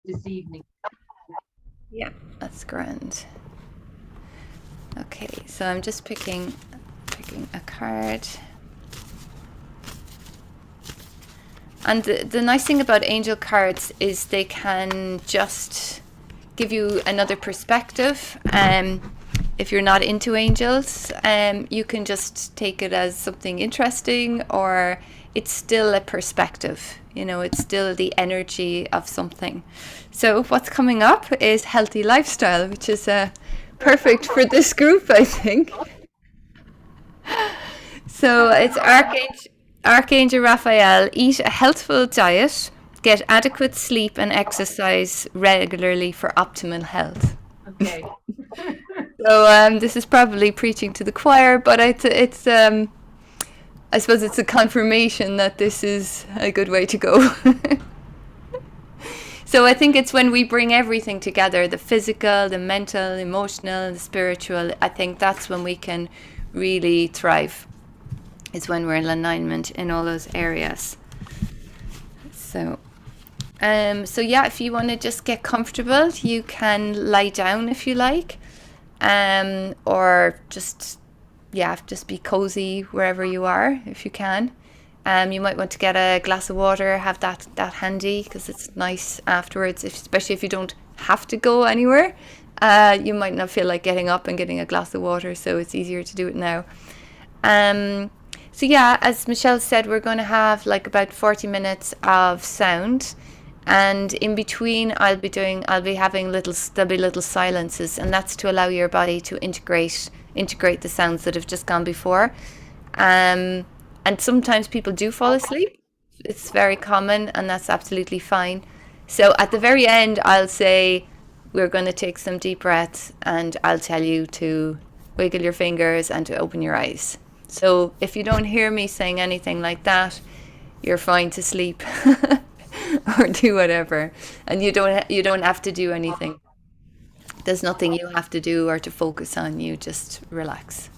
this evening. Yeah, that's grand. Okay, so I'm just picking a card. And the nice thing about angel cards is they can just give you another perspective. If you're not into angels, you can just take it as something interesting, or it's still a perspective. You know, it's still the energy of something. So what's coming up is healthy lifestyle, which is perfect for this group, I think. So it's Archangel Raphael. Eat a healthful diet, get adequate sleep and exercise regularly for optimal health. Okay. So this is probably preaching to the choir, but it's I suppose it's a confirmation that this is a good way to go. So I think it's when we bring everything together, the physical, the mental, emotional, the spiritual, I think that's when we can really thrive. It's when we're in alignment in all those areas. So so yeah, if you want to just get comfortable, you can lie down if you like, or just be cozy wherever you are if you can. You might want to get a glass of water, have that handy because it's nice afterwards, especially if you don't have to go anywhere. You might not feel like getting up and getting a glass of water, so it's easier to do it now. So yeah, as Michelle said, we're going to have like about 40 minutes of sound, and in between I'll be having there'll be little silences, and that's to allow your body to integrate the sounds that have just gone before. And sometimes people do fall asleep. It's very common, and that's absolutely fine. So at the very end, I'll say, we're going to take some deep breaths, and I'll tell you to wiggle your fingers and to open your eyes. So if you don't hear me saying anything like that, you're fine to sleep or do whatever. And you don't have to do anything. There's nothing you have to do or to focus on. You just relax.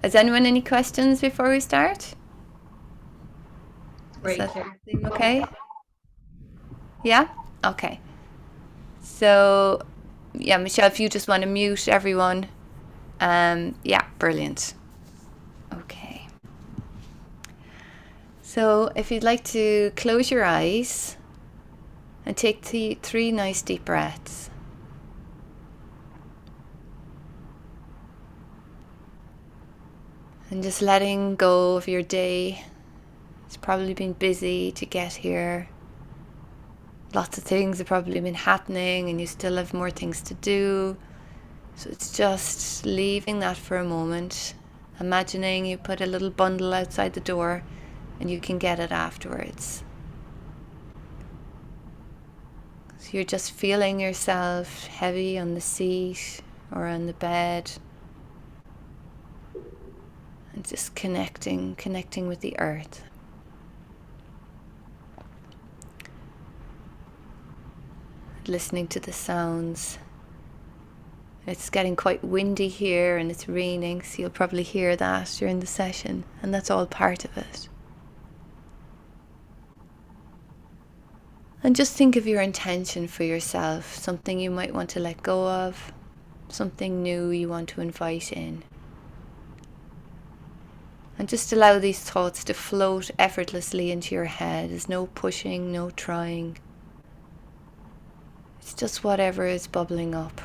Has anyone any questions before we start? Is Great. that everything okay? Yeah? Okay. So, yeah, Michelle, if you just want to mute everyone. Yeah, brilliant. Okay. So, if you'd like to close your eyes and take three nice deep breaths. And just letting go of your day. It's probably been busy to get here. Lots of things have probably been happening, and you still have more things to do. So it's just leaving that for a moment. Imagining you put a little bundle outside the door and you can get it afterwards. So you're just feeling yourself heavy on the seat or on the bed. And just connecting with the earth. Listening to the sounds. It's getting quite windy here and it's raining, so you'll probably hear that during the session, and that's all part of it. And just think of your intention for yourself, something you might want to let go of, something new you want to invite in. And just allow these thoughts to float effortlessly into your head. There's no pushing, no trying. It's just whatever is bubbling up.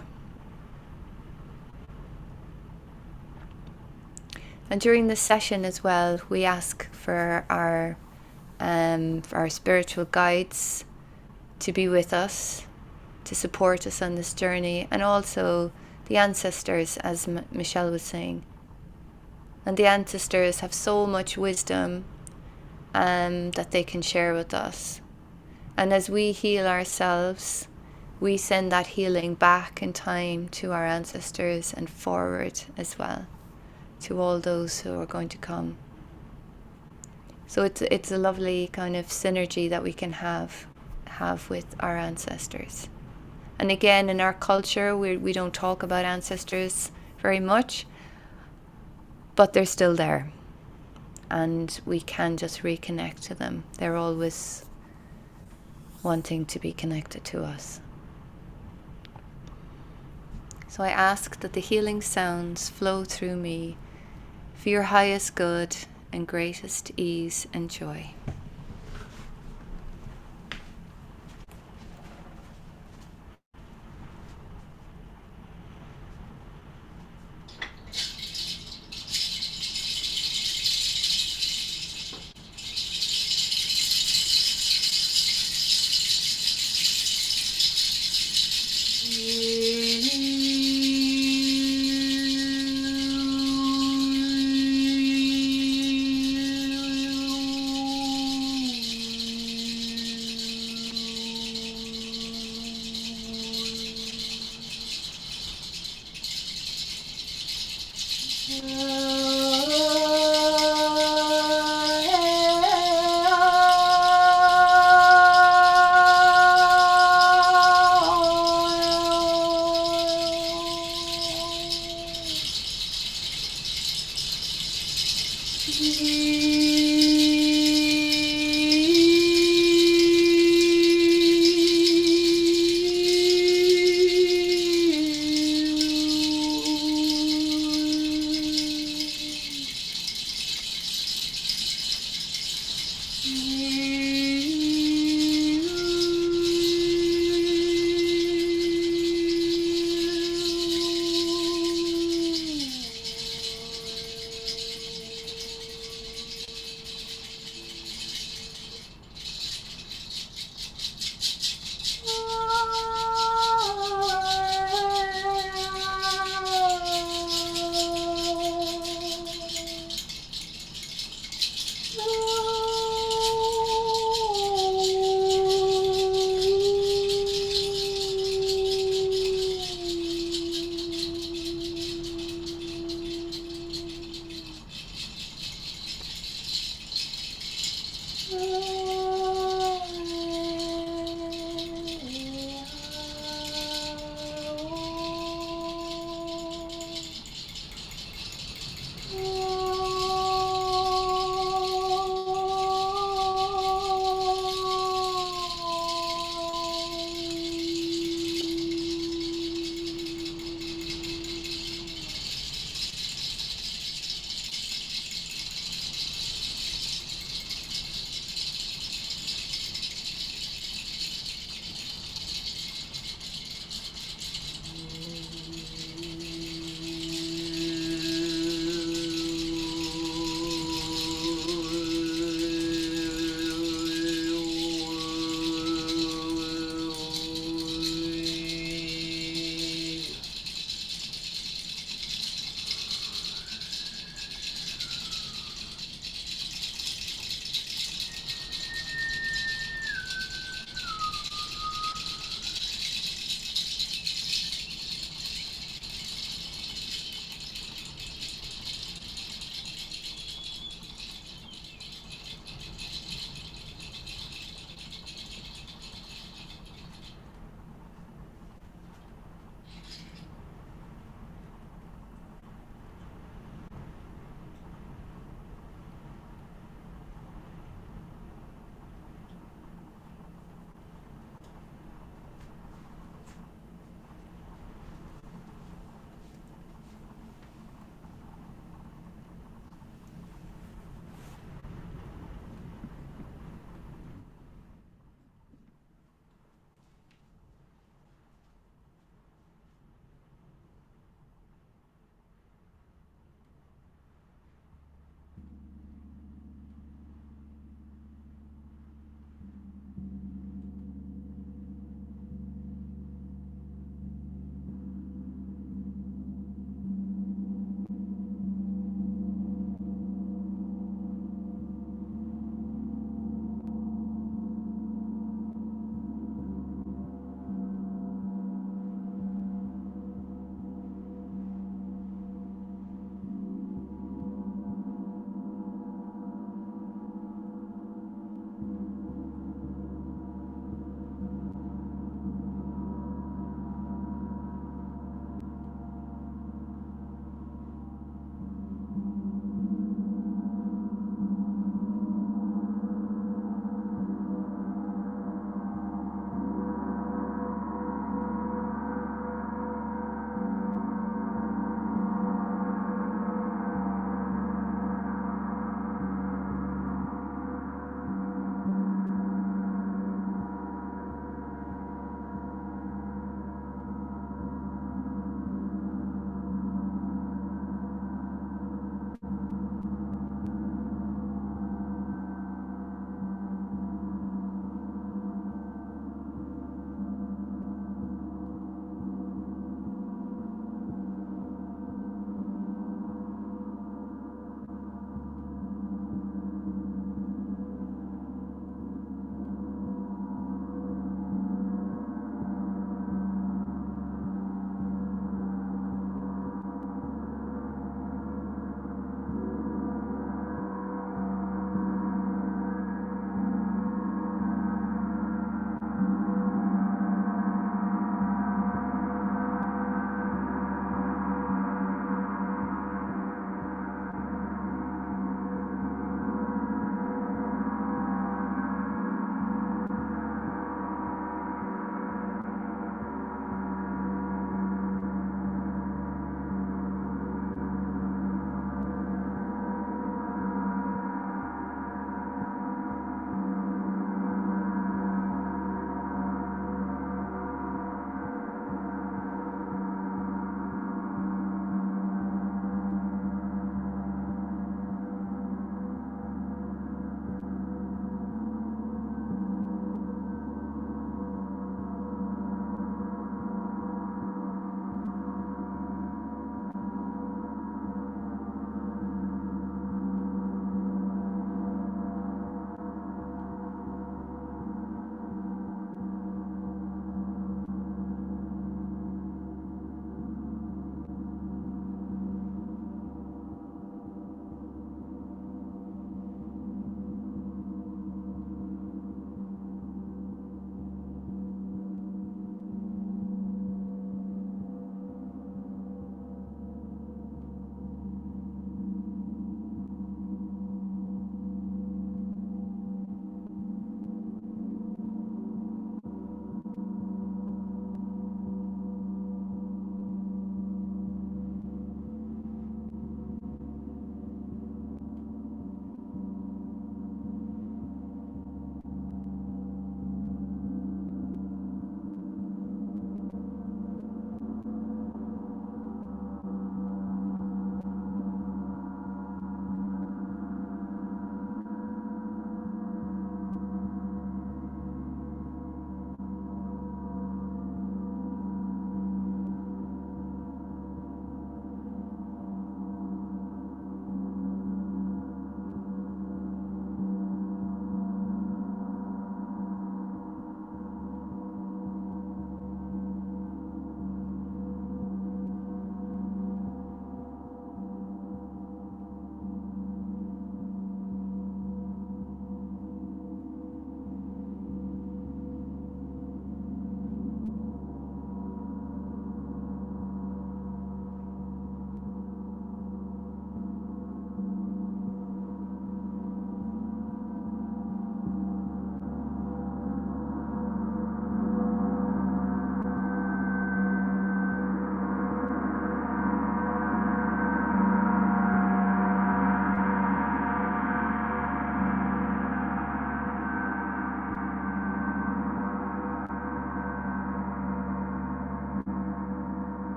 And during this session as well, we ask for our spiritual guides to be with us, to support us on this journey, and also the ancestors, as Michelle was saying. And the ancestors have so much wisdom that they can share with us. And as we heal ourselves, we send that healing back in time to our ancestors and forward as well, to all those who are going to come. So it's a lovely kind of synergy that we can have with our ancestors. And again, in our culture, we don't talk about ancestors very much, but they're still there. And we can just reconnect to them. They're always wanting to be connected to us. So I ask that the healing sounds flow through me for your highest good and greatest ease and joy.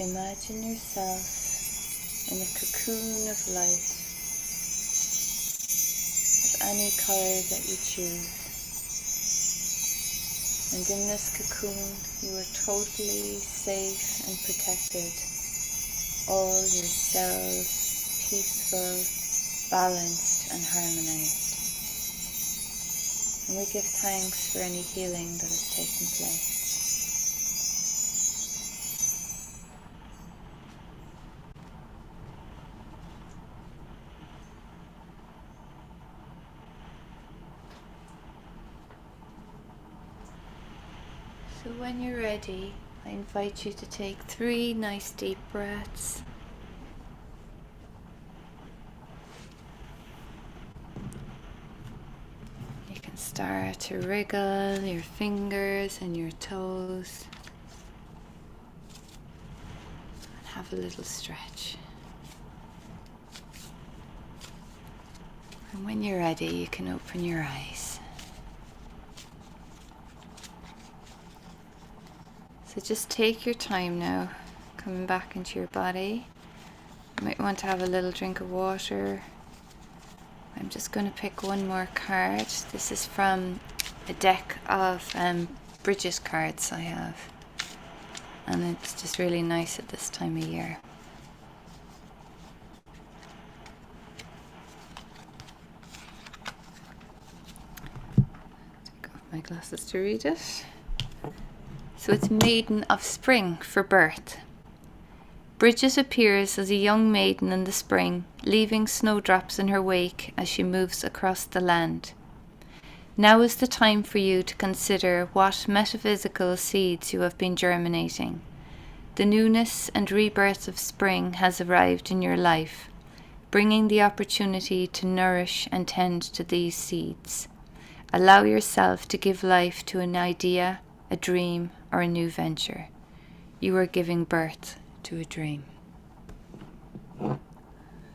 Imagine yourself in a cocoon of light of any colour that you choose. And in this cocoon you are totally safe and protected. All your cells peaceful, balanced and harmonised. And we give thanks for any healing that has taken place. So when you're ready, I invite you to take 3 nice deep breaths. You can start to wriggle your fingers and your toes and have a little stretch. And when you're ready, you can open your eyes. So just take your time now, coming back into your body. You might want to have a little drink of water. I'm just going to pick one more card. This is from a deck of Bridget cards I have. And it's just really nice at this time of year. Take off my glasses to read it. So it's Maiden of Spring for birth. Bridget appears as a young maiden in the spring, leaving snowdrops in her wake as she moves across the land. Now is the time for you to consider what metaphysical seeds you have been germinating. The newness and rebirth of spring has arrived in your life, bringing the opportunity to nourish and tend to these seeds. Allow yourself to give life to an idea, a dream, or a new venture. You are giving birth to a dream.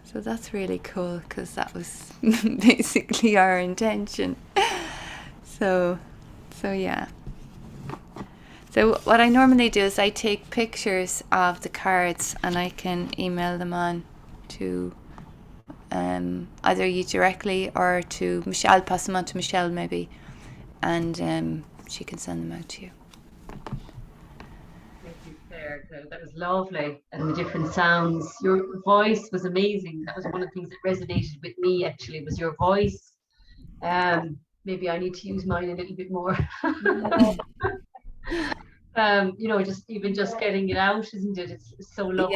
So that's really cool because that was basically our intention. So yeah. So what I normally do is I take pictures of the cards and I can email them on to either you directly or to Michelle. I'll pass them on to Michelle maybe, and she can send them out to you. Thank you, Claire. That was lovely, and the different sounds. Your voice was amazing. That was one of the things that resonated with me. Actually, was your voice. Maybe I need to use mine a little bit more. Just getting it out, isn't it? It's so lovely.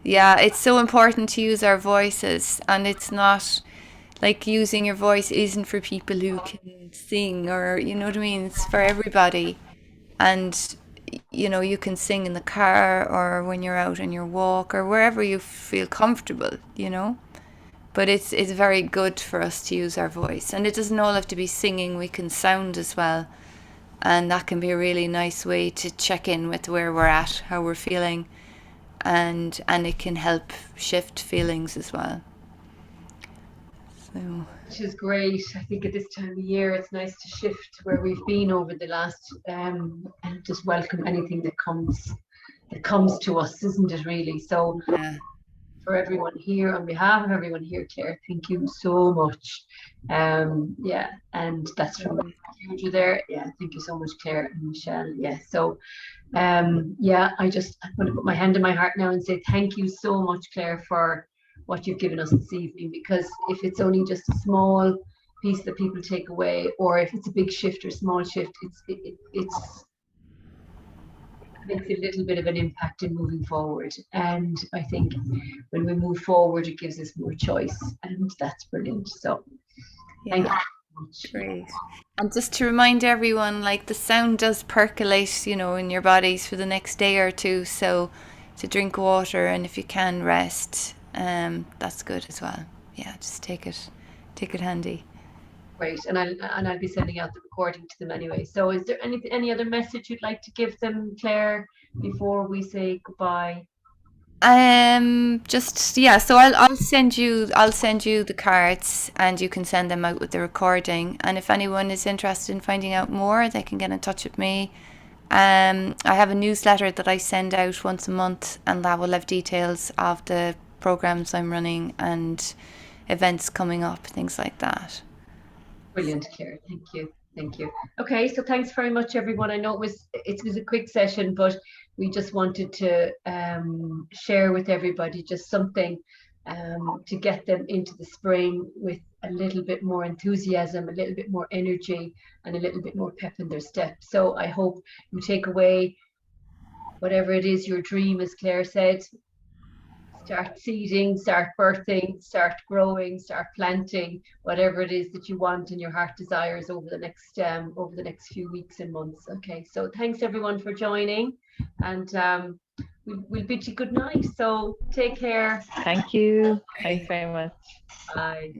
Yeah, it's so important to use our voices, and it's not like using your voice isn't for people who can sing, or you know what I mean, it's for everybody. And you can sing in the car or when you're out on your walk or wherever you feel comfortable, but it's very good for us to use our voice, and it doesn't all have to be singing. We can sound as well, and that can be a really nice way to check in with where we're at, how we're feeling, and it can help shift feelings as well. So, which is great. I think at this time of year it's nice to shift where we've been over the last and just welcome anything that comes to us, isn't it, really? So yeah. For everyone here, on behalf of everyone here, Claire, thank you so much. And that's from the future there. Yeah, thank you so much, Claire and Michelle. Yeah, so I'm going to put my hand in my heart now and say thank you so much, Claire, for what you've given us this evening, because if it's only just a small piece that people take away, or if it's a big shift or small shift, it makes a little bit of an impact in moving forward. And I think when we move forward, it gives us more choice, and that's brilliant. So thank you so much. Great. And just to remind everyone, like, the sound does percolate, in your bodies for the next day or two. So to drink water, and if you can rest, that's good as well. Yeah, just take it handy. Great, and I'll be sending out the recording to them anyway. So is there any other message you'd like to give them, Claire, before we say goodbye? So I'll send you the cards, and you can send them out with the recording. And if anyone is interested in finding out more, they can get in touch with me, I have a newsletter that I send out once a month, and that will have details of the programs I'm running and events coming up, things like that. Brilliant, Claire. Thank you. Thank you. Okay, so thanks very much, everyone. I know it was a quick session, but we just wanted to share with everybody just something to get them into the spring with a little bit more enthusiasm, a little bit more energy, and a little bit more pep in their step. So I hope you take away whatever it is your dream, as Claire said. Start seeding, start birthing, start growing, start planting, whatever it is that you want and your heart desires over the next few weeks and months. Okay, so thanks everyone for joining, and we'll bid you good night. So take care. Thank you. Thanks very much. Bye.